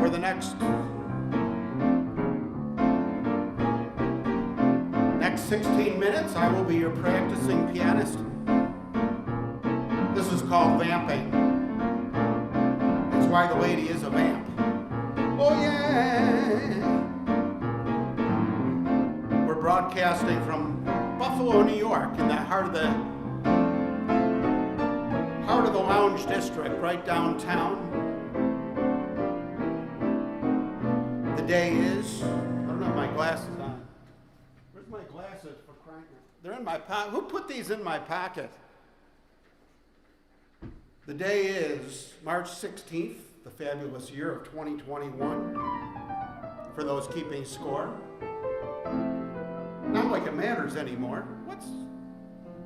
for the next 16 minutes, I will be your practicing pianist. This is called vamping. That's why the lady is a vamp. Oh yeah! We're broadcasting from Buffalo, New York, in the heart of the Lounge District, right downtown. The day is, I don't have my glasses on. Where's my glasses for crying? They're in my pocket. Who put these in my pocket? The day is March 16th, the fabulous year of 2021, for those keeping score. Not like it matters anymore.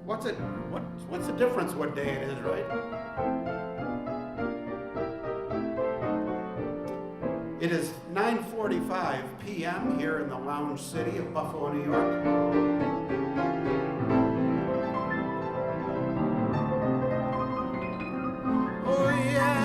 What's the difference what day it is, right? It is 9:45 p.m. here in the Lounge City of Buffalo, New York. Oh yeah!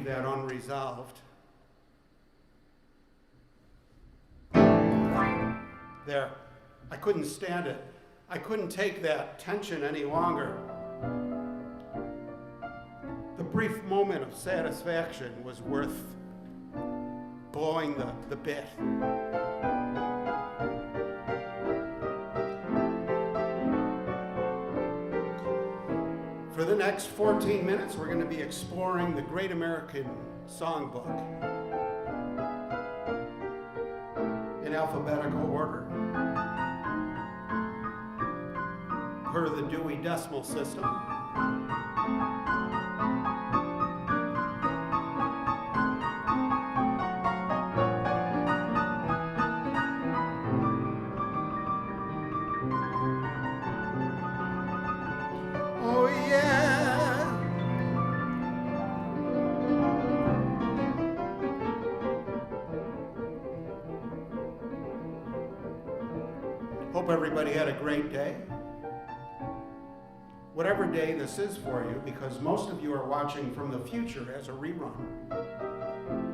That unresolved. There. I couldn't stand it. I couldn't take that tension any longer. The brief moment of satisfaction was worth blowing the bit. For the next 14 minutes, we're going to be exploring the Great American Songbook in alphabetical order, per the Dewey Decimal System. Hope everybody had a great day. Whatever day this is for you, because most of you are watching from the future as a rerun,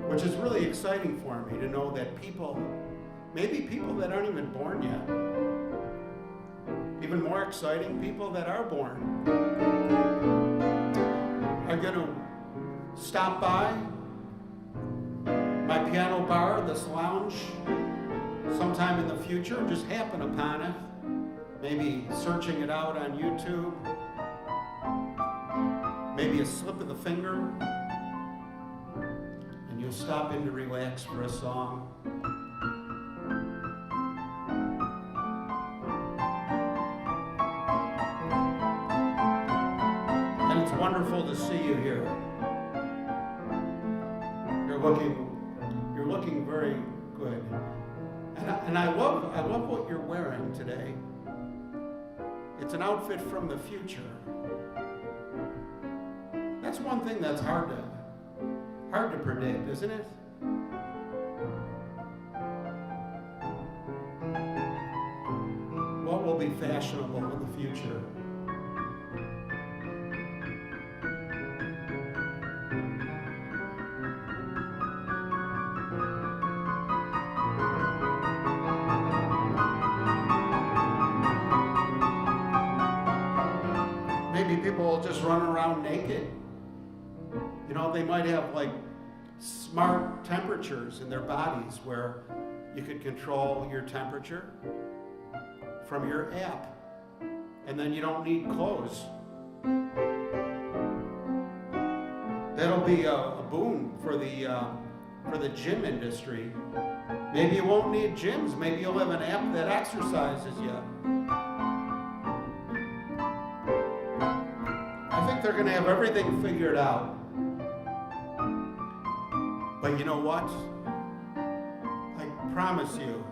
which is really exciting for me to know that people, maybe people that aren't even born yet, even more exciting, people that are born, are going to stop by my piano bar, this lounge, sometime in the future, just happen upon it, maybe searching it out on YouTube, maybe a slip of the finger, and you'll stop in to relax for a song. And it's wonderful to see you here. You're looking very good. And I love what you're wearing today. It's an outfit from the future. That's one thing that's hard to predict, isn't it? What will be fashionable in the future? Maybe people will just run around naked. You know, they might have like smart temperatures in their bodies where you could control your temperature from your app, and then you don't need clothes. That'll be a boon for the gym industry. Maybe you won't need gyms. Maybe you'll have an app that exercises you. I think they're going to have everything figured out. But you know what? I promise you,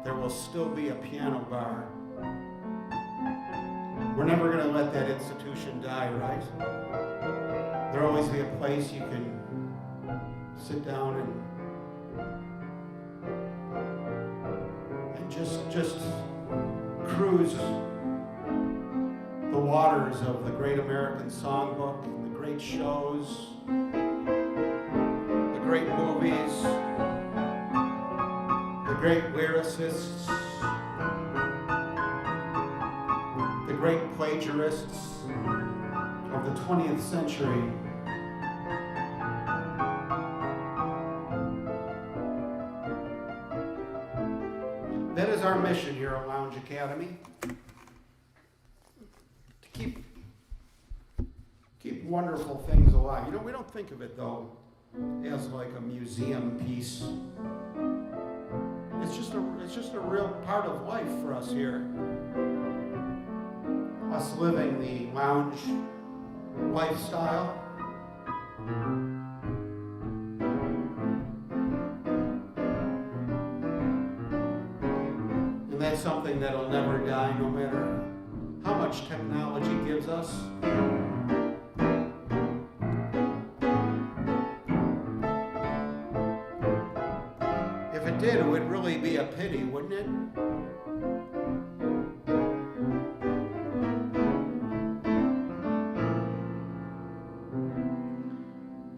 there will still be a piano bar. We're never going to let that institution die, right? There'll always be a place you can sit down and just cruise the waters of the great American Songbook, and the great shows, the great movies, the great lyricists, the great plagiarists of the 20th century. That is our mission here at Lounge Academy. To keep wonderful things alive. You know, we don't think of it though as like a museum piece. It's just a real part of life for us here. Us living the lounge lifestyle. And that's something that'll never die, no matter how much technology gives us. If it did, it would really be a pity, wouldn't it?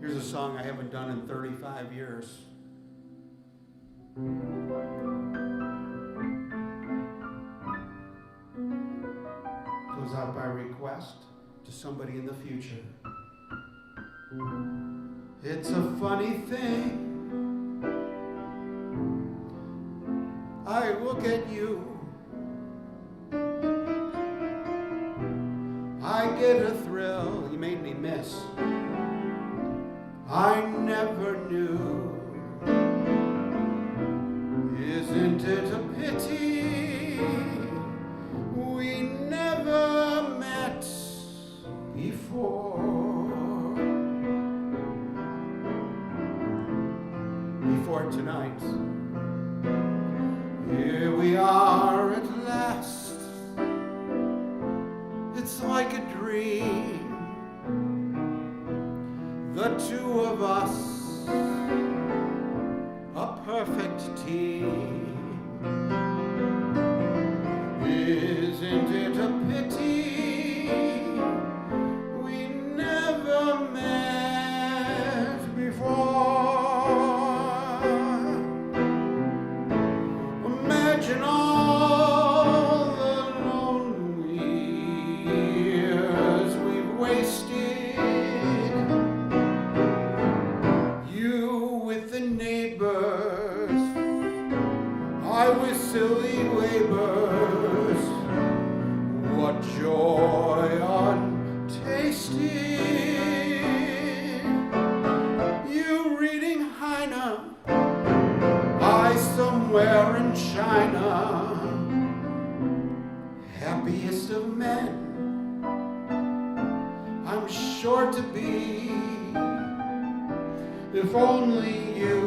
Here's a song I haven't done in 35 years. Goes out by request to somebody in the future. It's a funny thing. I look at you, I get a thrill. You made me miss. I never knew. Isn't it a pity we never met before tonight? Here we are at last. It's like a dream. The two of us, a perfect team. Isn't it a pity we never met before? Imagine all the lonely years we've wasted. You with the neighbors, I with silly labors. What joy untasted. You reading Heine, I somewhere in China. Happiest of men, I'm sure to be. If only you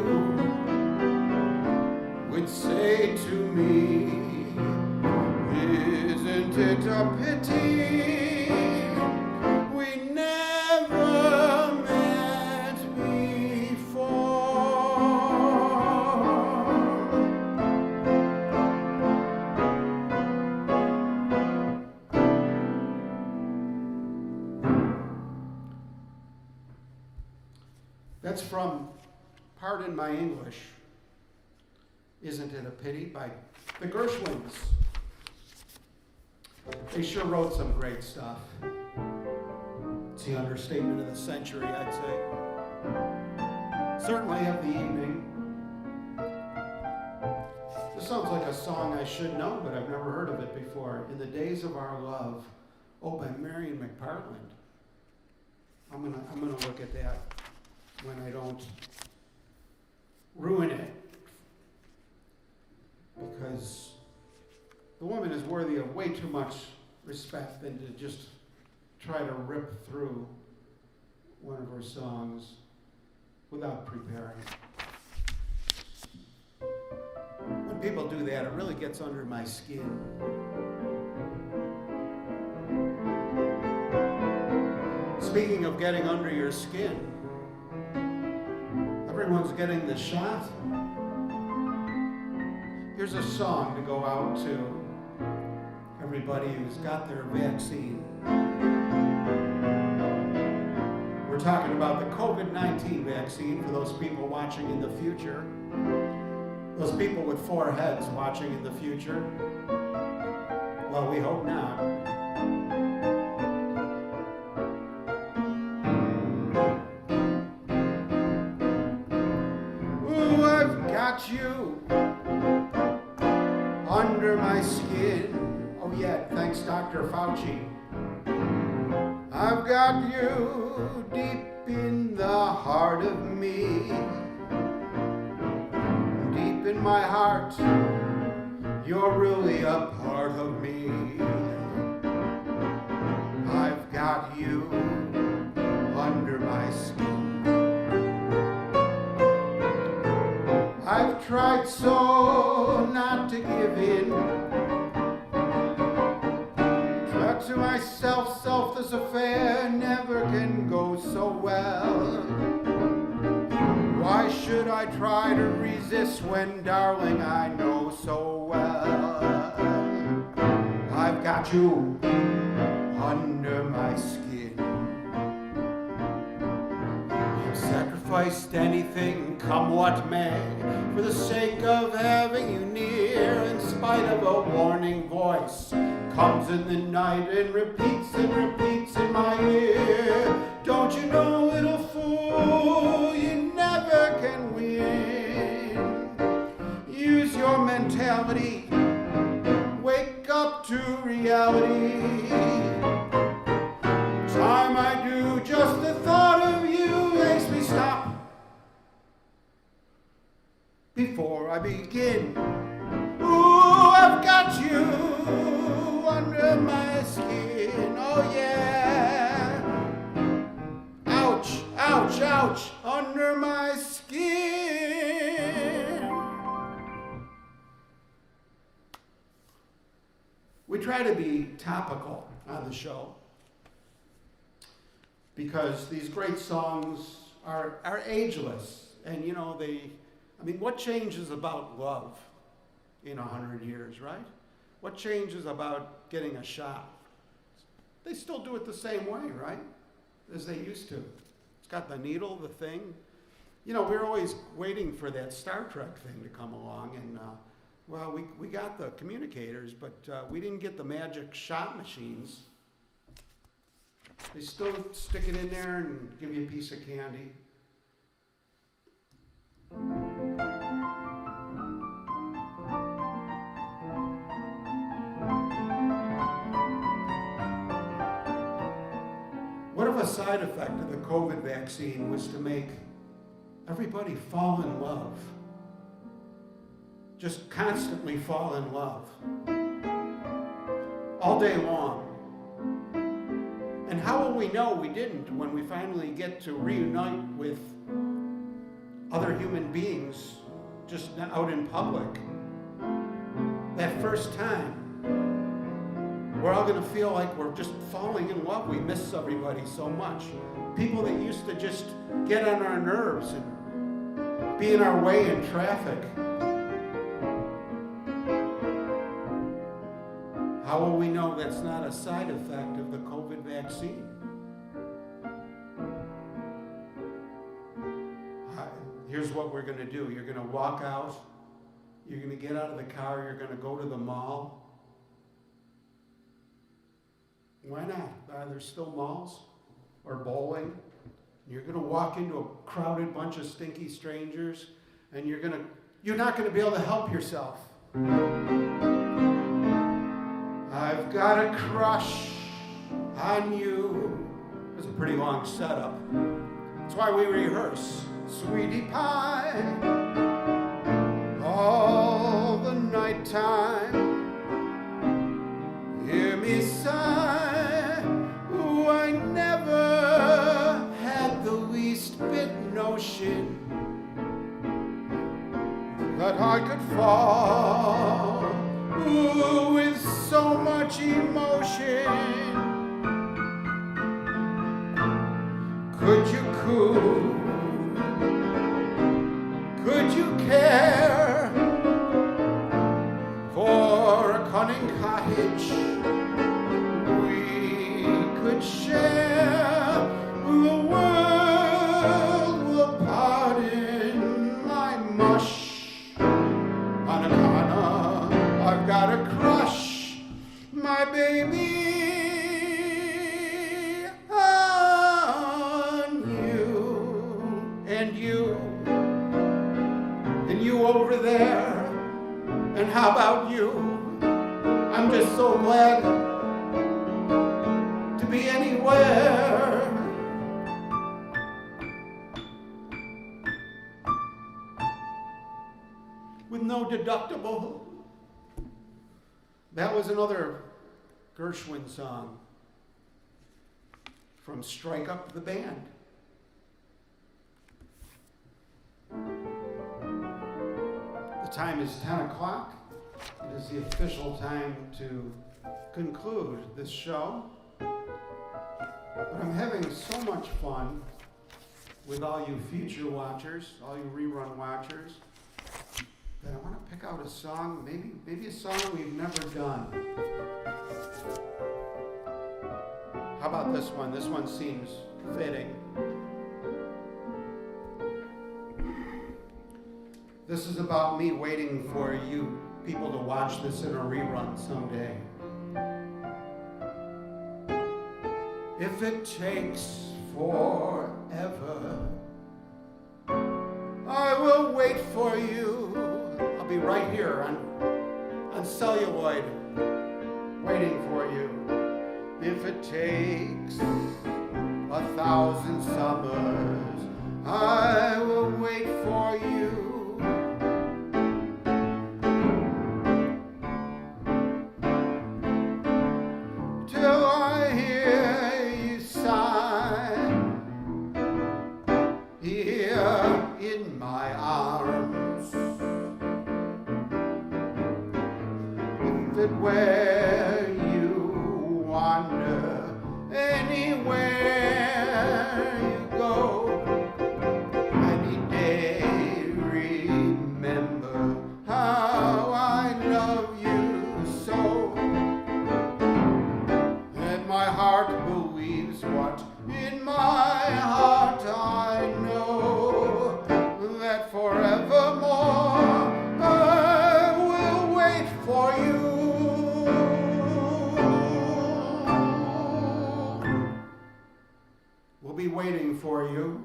would say to me, isn't it a pity we never met before? That's from Pardon My English, Isn't It a Pity by the Gershwins. They sure wrote some great stuff. It's the understatement of the century, I'd say. Certainly of the evening. This sounds like a song I should know, but I've never heard of it before. In the Days of Our Love. Oh, by Marion McPartland. I'm gonna look at that when I don't ruin it. Because the woman is worthy of way too much respect than to just try to rip through one of her songs without preparing. people do that, it really gets under my skin. Speaking of getting under your skin, everyone's getting the shot. Here's a song to go out to everybody who's got their vaccine. We're talking about the COVID-19 vaccine for those people watching in the future. Those people with 4 heads watching in the future. Well, we hope not. Ooh, I've got you under my skin. Oh yeah, thanks Dr. Fauci. I've got you deep in the heart of me. Deep in my heart, you're really a part of me. I've got you under my skin. I've tried so not to give in. But to myself, this affair never can go so well. Why should I try to resist when, darling, I know so well I've got you under my skin. I've sacrificed anything, come what may, for the sake of having you near, in spite of a warning voice comes in the night and repeats in my ear. Don't you know, little fool, you never can win. Use your mentality, wake up to reality. Time I do, just the thought of you makes me stop before I begin. Ooh, I've got you under my skin, oh yeah. Ouch, ouch, ouch, under my skin. We try to be topical on the show because these great songs are ageless. And you know, what changes about love in 100 years, right? What changes about getting a shot? They still do it the same way, right? As they used to. It's got the needle, the thing. You know, we're always waiting for that Star Trek thing to come along, and we got the communicators, but we didn't get the magic shot machines. They still stick it in there and give you a piece of candy. What if a side effect of the COVID vaccine was to make everybody fall in love? Just constantly fall in love. All day long. And how will we know we didn't when we finally get to reunite with other human beings just out in public? That first time. We're all going to feel like we're just falling in love. We miss everybody so much. People that used to just get on our nerves and be in our way in traffic. How will we know that's not a side effect of the COVID vaccine? Here's what we're going to do. You're going to walk out. You're going to get out of the car. You're going to go to the mall. Why not? There's still malls or bowling. You're going to walk into a crowded bunch of stinky strangers, and you're not going to be able to help yourself. I've got a crush on you. It was a pretty long setup. That's why we rehearse. Sweetie pie, all the nighttime. Hear me sigh. Ooh, I never had the least bit notion that that I could fall with so much emotion. Could you coo? Could you care for a cunning cottage we could share? The world will pardon my mush. On a corner, I've got a crush, my baby, on you. And you over there. And how about you? I'm just so glad to be anywhere. With no deductible. That was another Gershwin song from Strike Up the Band. The time is 10 o'clock. It is the official time to conclude this show. But I'm having so much fun with all you future watchers, all you rerun watchers, that I want to pick out a song, maybe a song we've never done. How about this one? This one seems fitting. This is about me waiting for you people to watch this in a rerun someday. If it takes forever, I will wait for you. I'll be right here on celluloid waiting for you. If it takes 1,000 summers, I will wait for you. Where you wander, anywhere you go, any day remember how I love you so, and my heart believes what in my heart I know, that forevermore I will wait for you. Be waiting for you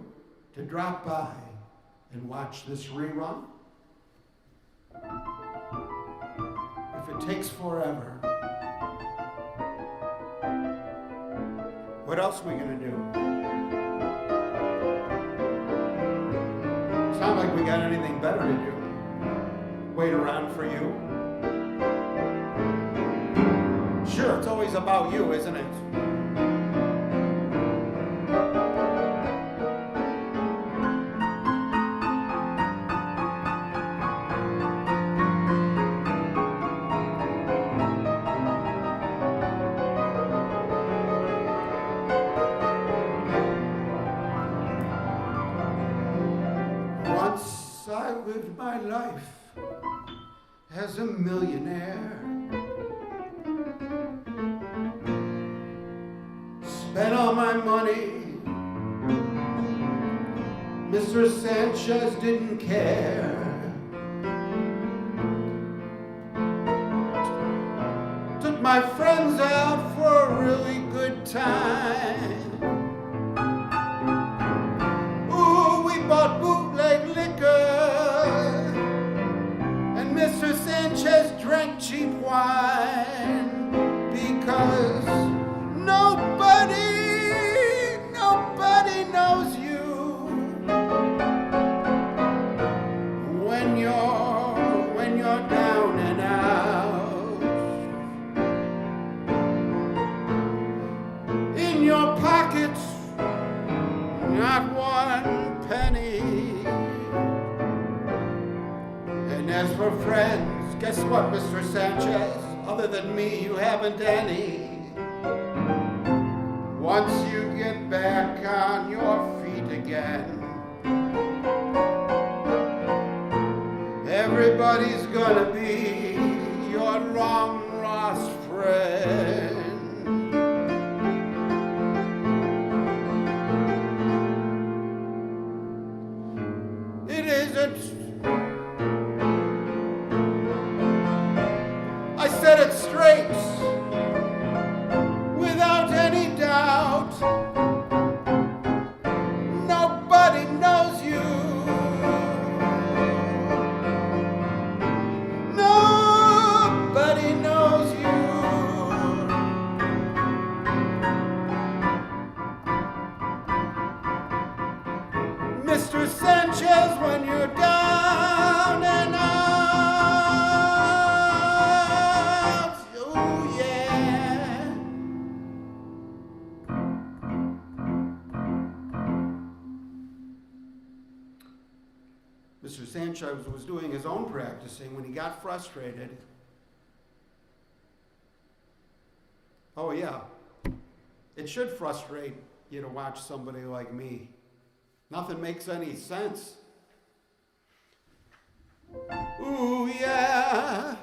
to drop by and watch this rerun. If it takes forever, what else are we going to do? It's not like we got anything better to do. Wait around for you. Sure, it's always about you, isn't it? I lived my life as a millionaire, spent all my money. Mr. Sanchez didn't care. Took my friends out for a really good time. Ooh, we bought bootleg liquor. Mr. Sanchez drank cheap wine because nobody knows you when you're down and out. In your pockets, not one penny. And as friends. Guess what, Mr. Sanchez? Other than me, you haven't any. Once you get back on your feet again, everybody's gonna be your long-lost friend. It isn't. I said it straight, without any doubt. Nobody knows you. Nobody knows you. Mr. Sanchez, when you're down and out. Oh, yeah. Mr. Sanchez was doing his own practicing when he got frustrated. Oh, yeah. It should frustrate you to watch somebody like me. Nothing makes any sense. Ooh, yeah.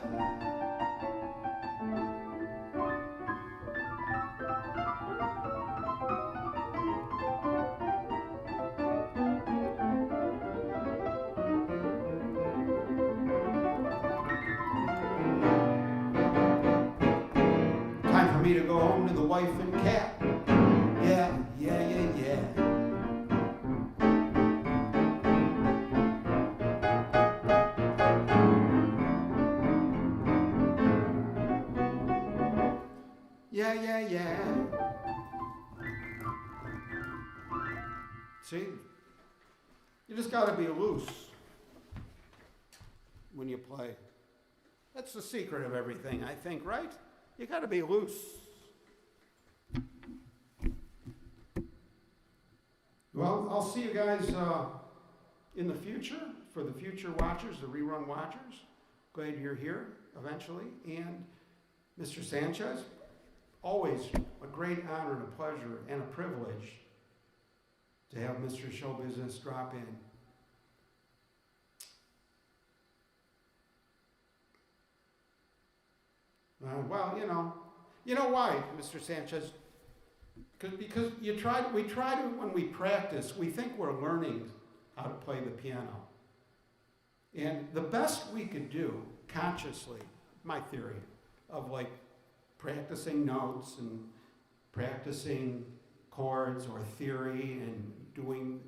Time for me to go home to the wife and cat. Yeah, yeah, yeah, yeah. Yeah, yeah, yeah. See? You just got to be loose when you play. That's the secret of everything, I think, right? You got to be loose. Well, I'll see you guys in the future, for the future watchers, the rerun watchers. Glad you're here eventually. And Mr. Sanchez, always a great honor and a pleasure and a privilege to have Mr. Show Business drop in. Well, you know why, Mr. Sanchez? Because we try to, when we practice, we think we're learning how to play the piano. And the best we could do consciously, my theory of like practicing notes and practicing chords or theory and doing,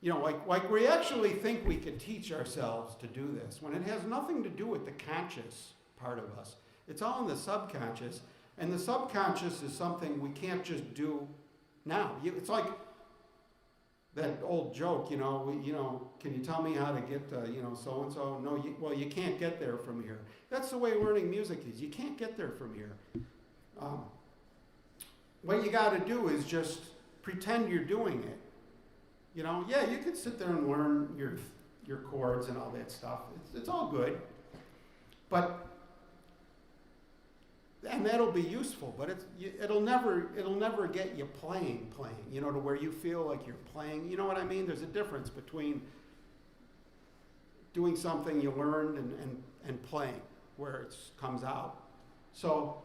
like we actually think we could teach ourselves to do this when it has nothing to do with the conscious part of us. It's all in the subconscious, and the subconscious is something we can't just do now. It's like that old joke, can you tell me how to get, so-and-so? No, you can't get there from here. That's the way learning music is. You can't get there from here. What you got to do is just pretend you're doing it. Yeah, you can sit there and learn your chords and all that stuff. It's all good. And that'll be useful, but it'll never get you playing, to where you feel like you're playing. You know what I mean? There's a difference between doing something you learned and playing, where it comes out. So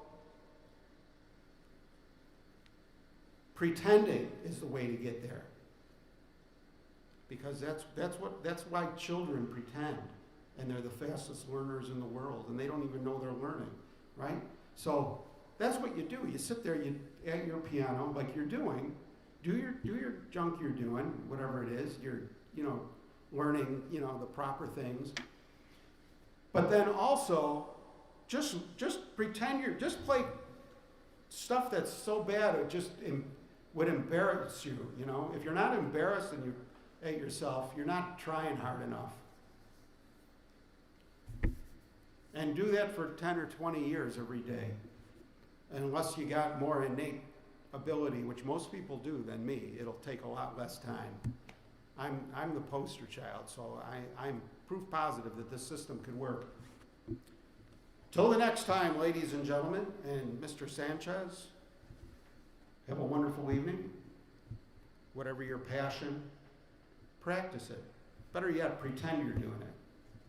pretending is the way to get there, because that's why children pretend, and they're the fastest learners in the world, and they don't even know they're learning, right? So that's what you do. You sit there, at your piano, like you're doing, do your junk you're doing, whatever it is. You're learning the proper things. But then also, just pretend just play stuff that's so bad it just would embarrass you. If you're not embarrassed and you're at yourself, you're not trying hard enough. And do that for 10 or 20 years every day. Unless you got more innate ability, which most people do than me, it'll take a lot less time. I'm the poster child, so I'm proof positive that this system could work Till the next time, ladies and gentlemen, and Mr. Sanchez, have a wonderful evening. Whatever your passion, practice it. Better yet, pretend you're doing it.